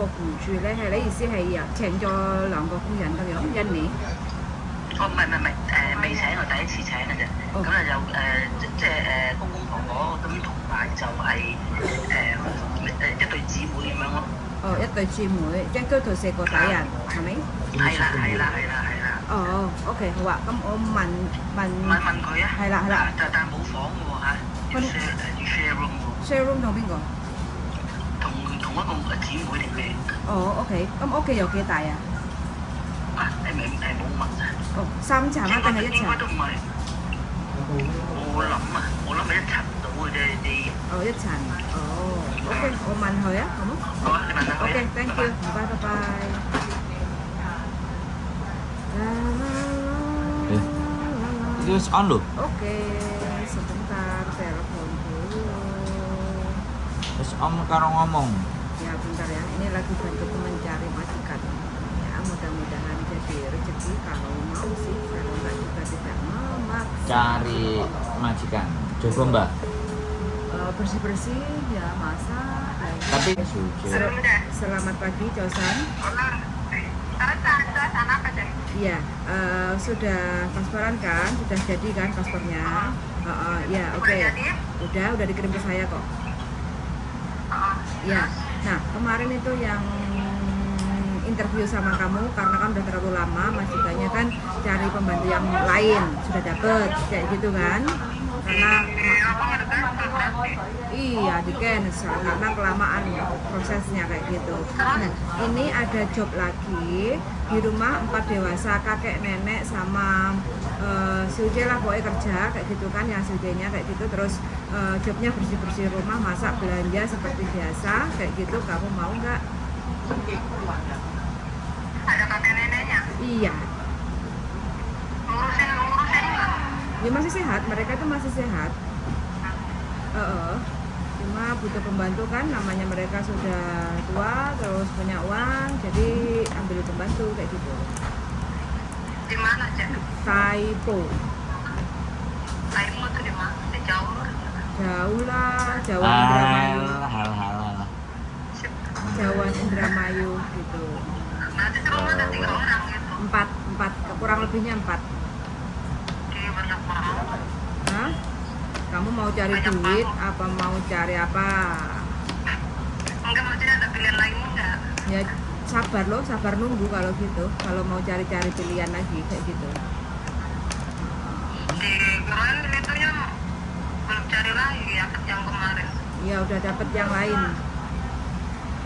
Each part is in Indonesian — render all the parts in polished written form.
個僱主咧，係你意思係請咗兩個工人咁樣一年？哦，唔係，未請，我第一次請嘅啫。咁啊有即係公公婆婆咁，同埋就係一對姊妹咁樣咯。哦，一對姊妹，即係total 4個大人，係咪？係啦。哦，OK 好啊，咁我問佢啊。係啦。但冇房嘅喎嚇，要 share room 喎。share room 同邊個？同一個姊妹嚟嘅。哦，OK，咁屋企有幾大啊？冇問啊。哦，3層啊定係1層？應該都唔係。我諗係1層到嘅啫啲。哦，1層。哦，OK，我問佢啊，好冇？好啊，你問下佢。OK，thank you，拜拜。Itu on loh. Oke, sebentar telepon dulu. Terus om karo ngomong. Ya bentar ya, ini lagi bantu mencari majikan. Ya mudah-mudahan jadi rezeki kalau mau sih, kalau enggak juga tidak memaksa. Cari majikan. Coba mbak. Bersih-bersih ya masak. Tapi Selamat pagi Josan. Iya, sudah pasporan kan? Sudah jadi kan paspornya? Ya, oke. Udah dikirim ke saya kok. Ya, nah kemarin itu yang interview sama kamu karena kan udah terlalu lama, majikannya kan cari pembantu yang lain, sudah dapet kayak gitu kan? Karena iya di cancel karena kelamaan prosesnya kayak gitu. Nah ini ada job lagi di rumah 4 dewasa, kakek nenek sama si Uce lah pokoknya kerja kayak gitu kan, yang si Uce nya kayak gitu. Terus jobnya bersih-bersih rumah, masak, belanja seperti biasa kayak gitu. Kamu mau nggak? Ada kakek neneknya? Iya. Ngurusin nggak? Ya masih sehat, mereka itu masih sehat. Cuma butuh pembantu kan, namanya mereka sudah tua terus punya uang, jadi ambil pembantu kayak gitu. Di mana aja? Taipo. Taipo tuh di mana? Di jauh lah, Jawa Indramayu. Hal. Jawa Indramayu gitu. Nanti di rumah ada 3 orang gitu. 4, kurang lebihnya 4. Di banyak banget. Hah? Kamu mau cari duit apa mau cari apa? Enggak, maksudnya ada pilihan lain enggak? Ya sabar nunggu kalau gitu. Kalau mau cari-cari pilihan lagi kayak gitu. Di kemarin itunya belum cari lagi yang kemarin. Ya udah dapet yang lain.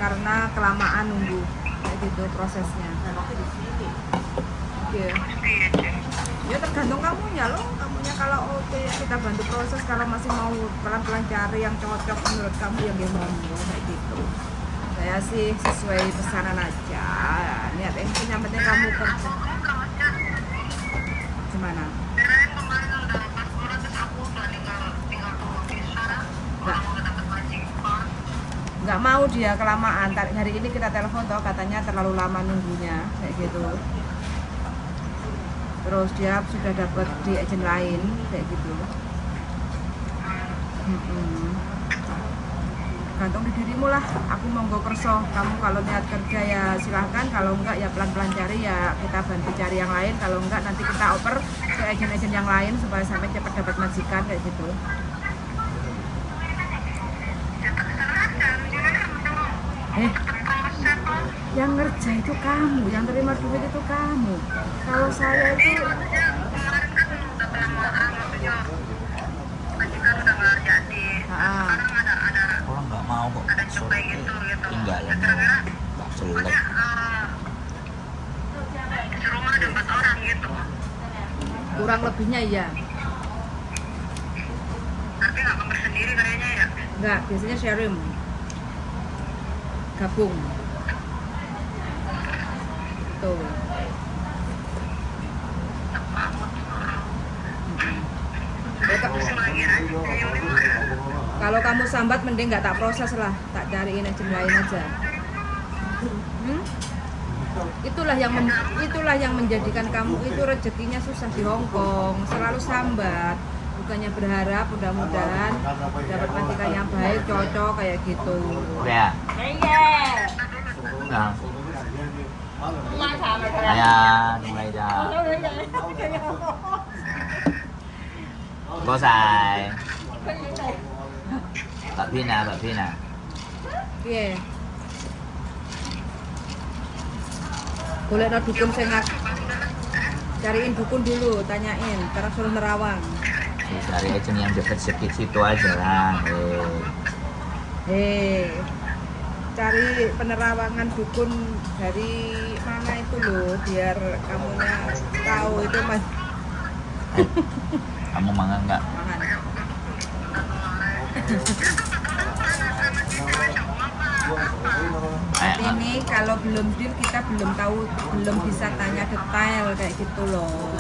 Karena kelamaan nunggu kayak gitu prosesnya. Iya. Ya tergantung kamunya loh. Kamunya kalau oke kita bantu proses, kalau masih mau pelan-pelan cari yang cocok menurut kamu yang dia mau kayak gitu. Saya sih sesuai pesanan aja. Niat yang penting kamu kerja. Gimana? Kirain kemarin udah pasporan terus aku udah tinggal tunggu visa. Orang udah dapat majikan. Nggak mau dia kelamaan. Hari ini kita telepon toh katanya terlalu lama nunggunya kayak gitu. Terus dia sudah dapat di agen lain kayak gitu. Gantung di dirimu lah. Aku monggo kerso. Kamu kalau niat kerja ya silahkan. Kalau enggak ya pelan-pelan cari, ya kita bantu cari yang lain. Kalau enggak nanti kita oper ke agen-agen yang lain supaya sampai cepat dapat majikan kayak gitu. Yang ngerja itu kamu, yang terima duit itu kamu. Kalau saya itu kemarin kan udah kelamaan, maksudnya majikan udah nggak jadi. Sekarang ada Kalau nggak mau kok. ada job kayak gitu. Tinggal Ya kira-kira nggak jelek. pokoknya di rumah ada 4 orang gitu. kurang lebihnya ya. Tapi nggak kamar sendiri kayaknya ya. Enggak, biasanya sharing. Gabung. Tuh. Pusing lagi aja. Kalau kamu sambat mending nggak tak proses lah, tak cariin agen lain aja. Itulah yang menjadikan kamu itu rezekinya susah di Hong Kong, selalu sambat. Bukannya berharap mudah-mudahan dapat majikan yang baik, cocok kayak gitu. Ya. nào. Ayan, mulai dah. Có xài. Bạn Pin à, bạn Pin à. Piye? Boleh no dukun sing cariin dukun dulu, tanyain, terus suruh nerawang. Cari aja yang dekat situ aja lah. Cari penerawangan dukun dari mana itu loh, biar kamunya tahu itu mas. Kamu mangan nggak? Mangan. Ini kalau belum deal kita belum tahu, belum bisa tanya detail kayak gitu loh.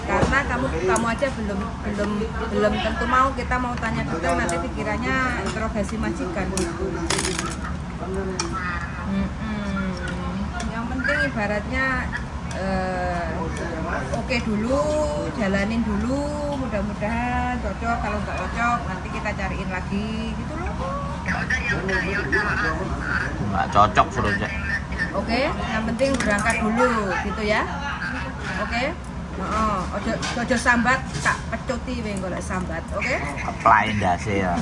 Karena kamu aja belum tentu mau, kita mau tanya detail nanti pikirannya interogasi majikan gitu. Yang penting ibaratnya oke dulu, jalanin dulu, mudah-mudahan cocok. Kalau nggak cocok nanti kita cariin lagi gitu loh. Nggak cocok suruh aja. Oke, yang penting berangkat dulu gitu ya. Oke. Ojo sambat, tak pecuti wing golek sambat, oke? Apply dasi ya.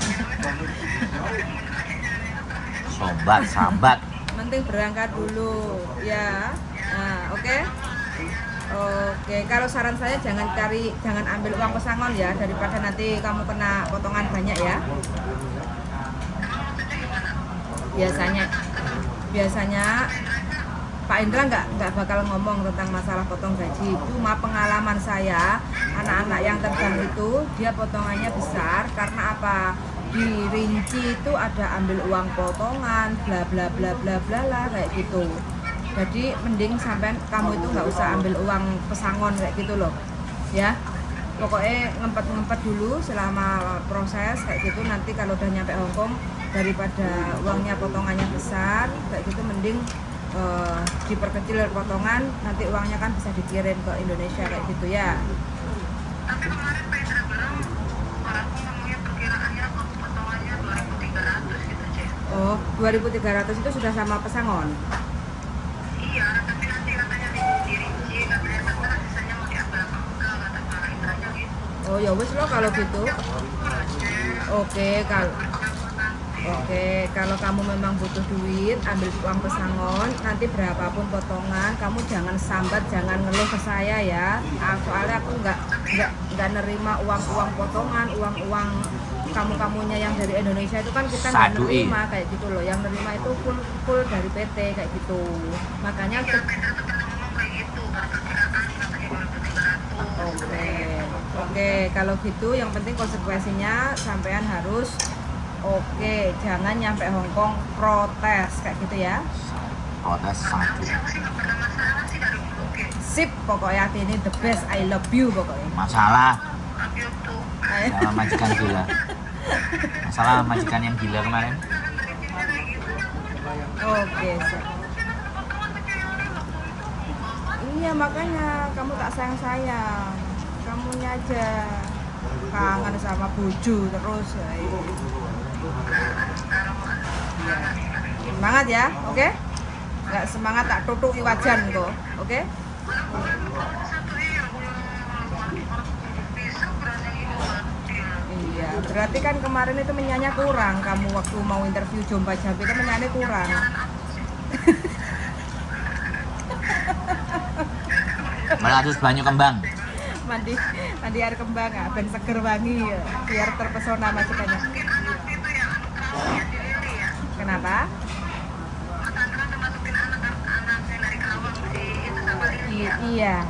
Sobat, sambat. Penting berangkat dulu, ya. Nah, oke? Oke, kalau saran saya jangan ambil uang pesangon ya, daripada nanti kamu kena potongan banyak ya. Biasanya Pak Indra nggak bakal ngomong tentang masalah potong gaji. Cuma pengalaman saya, anak-anak yang terbang itu dia potongannya besar karena apa? Di rinci itu ada ambil uang potongan, bla bla bla bla bla lah kayak gitu. Jadi mending sampai kamu itu nggak usah ambil uang pesangon kayak gitu loh, ya. Pokoknya ngempet dulu selama proses kayak gitu. Nanti kalau udah nyampe Hongkong, daripada uangnya potongannya besar kayak gitu, mending diperkecil potongan, nanti uangnya kan bisa dikirim ke Indonesia kayak gitu ya. Tapi kemarin Pak Indra bilang aku ngomongnya perkiraannya kok potongannya 2.300 gitu, Cek. Oh, 2.300 itu sudah sama pesangon? Iya, tapi nanti katanya dirinci, katanya terserah sisanya mau diambil apa enggak, kata Pak Indranya gitu. Oh ya wes loh kalau gitu. Oke, kalau kamu memang butuh duit, ambil uang pesangon, nanti berapapun potongan, kamu jangan sambat, jangan ngeluh ke saya ya. Soalnya aku nggak nerima uang potongan, uang kamunya yang dari Indonesia itu kan kita nggak nerima kayak gitu loh. Yang nerima itu full dari PT kayak gitu. Makanya Iya, Pak Indra tuh pernah ngomong kayak gitu, perkiraan katanya 2.300. Oke, kalau gitu yang penting konsekuensinya sampean harus jangan nyampe Hongkong protes kayak gitu ya. Protes satu. Aku sih nggak pernah masalah sih dari dulu, Cek. Sip, pokoknya hati ini the best, I love you pokoknya. Masalah Tapi tuh sama majikan gila. Masalah majikan yang gila kemarin. Oke, sip. Iya makanya kamu tak sayang, kamunya aja kangen sama bojo terus. Semangat ya, oke? Nggak semangat tak tutuki wajan kok, oke? Iya, berarti kan kemarin itu menyanyi kurang. Kamu waktu mau interview Jomba Jambi itu menyanyi kurang. Malah terus banyak kembang. mandi air kembang ah, ben seger wangi ya, biar terpesona majikannya. Kenapa? Iya.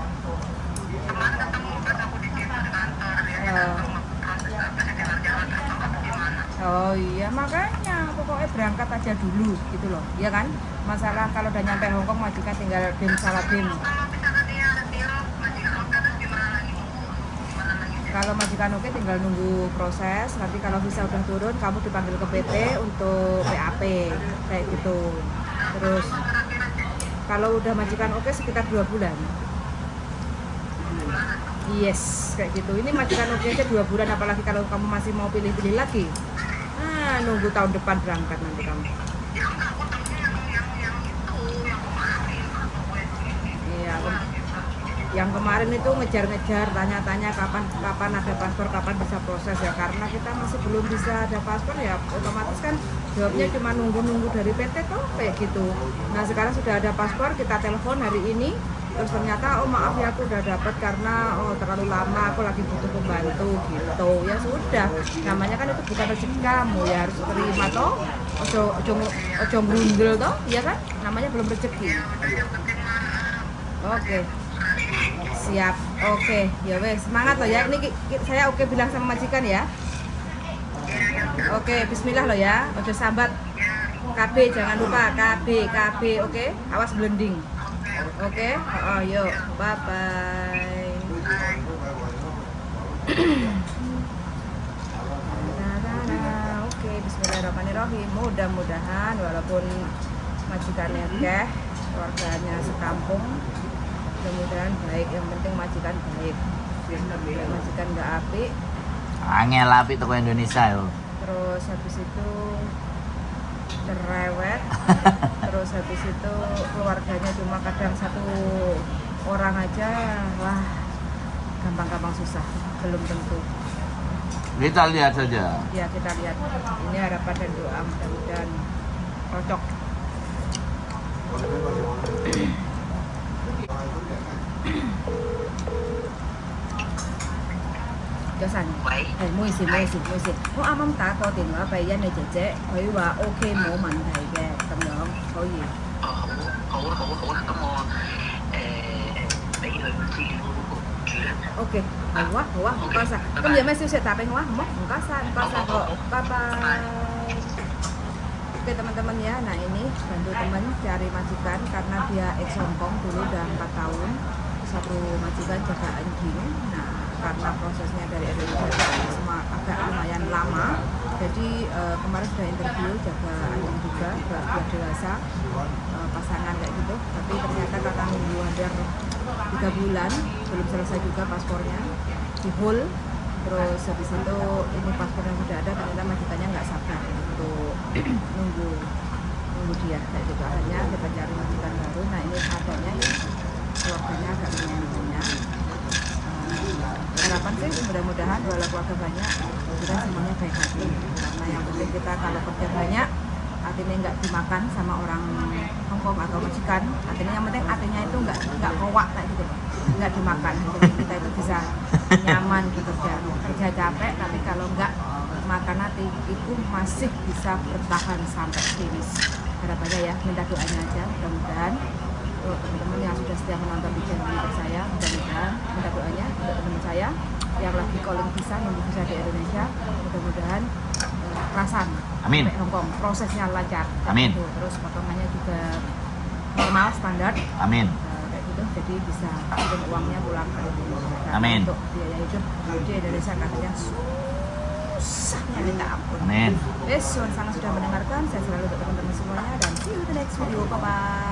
Oh iya, makanya pokoknya berangkat aja dulu gitu loh, ya kan? Masalah kalau udah nyampe Hongkong majikan tinggal bim salah bim. Kalau majikan oke tinggal nunggu proses, nanti kalau visa udah turun kamu dipanggil ke PT untuk PAP kayak gitu. Terus kalau udah majikan oke sekitar 2 bulan. Yes, kayak gitu. Ini majikan oke aja 2 bulan, apalagi kalau kamu masih mau pilih-pilih lagi. Nah, nunggu tahun depan berangkat nanti kamu. Yang kemarin itu ngejar-ngejar, tanya-tanya kapan ada paspor, kapan bisa proses ya. Karena kita masih belum bisa ada paspor ya, otomatis kan jawabnya cuma nunggu-nunggu dari PT toh kayak gitu. Nah sekarang sudah ada paspor, kita telepon hari ini. Terus ternyata, oh maaf ya aku udah dapat karena terlalu lama, aku lagi butuh pembantu gitu. Ya sudah, namanya kan itu bukan rezeki kamu ya, harus terima toh. Ojo grundel toh, ya kan? Namanya belum rezeki. Oke. Siap. Oke, ya wes, semangat loh ya. Ini saya oke bilang sama majikan ya. Oke, bismillah loh ya. Ojo sambat. KB jangan lupa, KB, oke? Awas blending. Oke, yuk, bye bye. Oke, bismillahirrahmanirrahim. Mudah-mudahan walaupun majikannya keh, keluarganya sekampung, mudah-mudahan baik. Yang penting majikan baik. Majikan nggak apik. Angel apik toko Indonesia yo. Terus habis itu cerewet. Terus habis itu keluarganya cuma kadang satu orang aja, wah gampang-gampang susah, belum tentu. Kita lihat saja. Ya kita lihat, ini harapan dan doa mudah-mudahan cocok. Cho sẵn係妹事。我啱啱打個電話俾欣妮姐姐，佢話 OK 冇問題嘅，咁樣可以。好啦，咁我俾佢資料住啦。OK，好啊，唔該晒。咁有咩消息打俾我啊？好冇？唔該晒，拜拜。Oke teman-teman ya, nah ini bantu teman cari majikan karena dia ex Hongkong dulu udah 4 tahun. Satu majikan jaga anjing. Nah karena prosesnya dari Indonesia semua agak lumayan lama, jadi kemarin sudah interview jaga anjing juga, biar dewasa, pasangan kayak gitu, tapi ternyata karena nunggu hampir 3 bulan belum selesai juga paspornya, di hold. Terus habis itu ini paspornya sudah ada, ternyata majikannya nggak sabar untuk nunggu dia kayak gitu. Akhirnya kita cari majikan baru. Nah ini adanya keluarganya agak banyak. Harapan sih mudah-mudahan walau keluarga banyak kita semuanya baik hati, karena yang penting kita kalau kerja banyak artinya nggak dimakan sama orang Hongkong atau majikan, artinya yang penting artinya itu nggak kowak kayak gitu, nggak dimakan, jadi kita itu bisa nyaman gitu kerja capek, tapi kalau nggak makan hati itu masih bisa bertahan sampai finish. Harapannya ya, minta doanya aja, mudah-mudahan teman-teman yang sudah setia menonton video saya, mudah-mudahan minta doanya untuk teman saya yang lagi calling visa, nunggu visa di Indonesia, mudah-mudahan kerasan Amin. sampai Hongkong, prosesnya lancar. Amin. Gitu. Terus potongannya juga normal, standar. Amin. Kayak gitu, jadi bisa kirim uangnya pulang ke Indonesia. Karena Amin. untuk biaya hidup di Indonesia katanya susahnya minta ampun. Amin. Sangat sudah mendengarkan, saya selalu untuk teman-teman semuanya dan see you the next video, bye bye.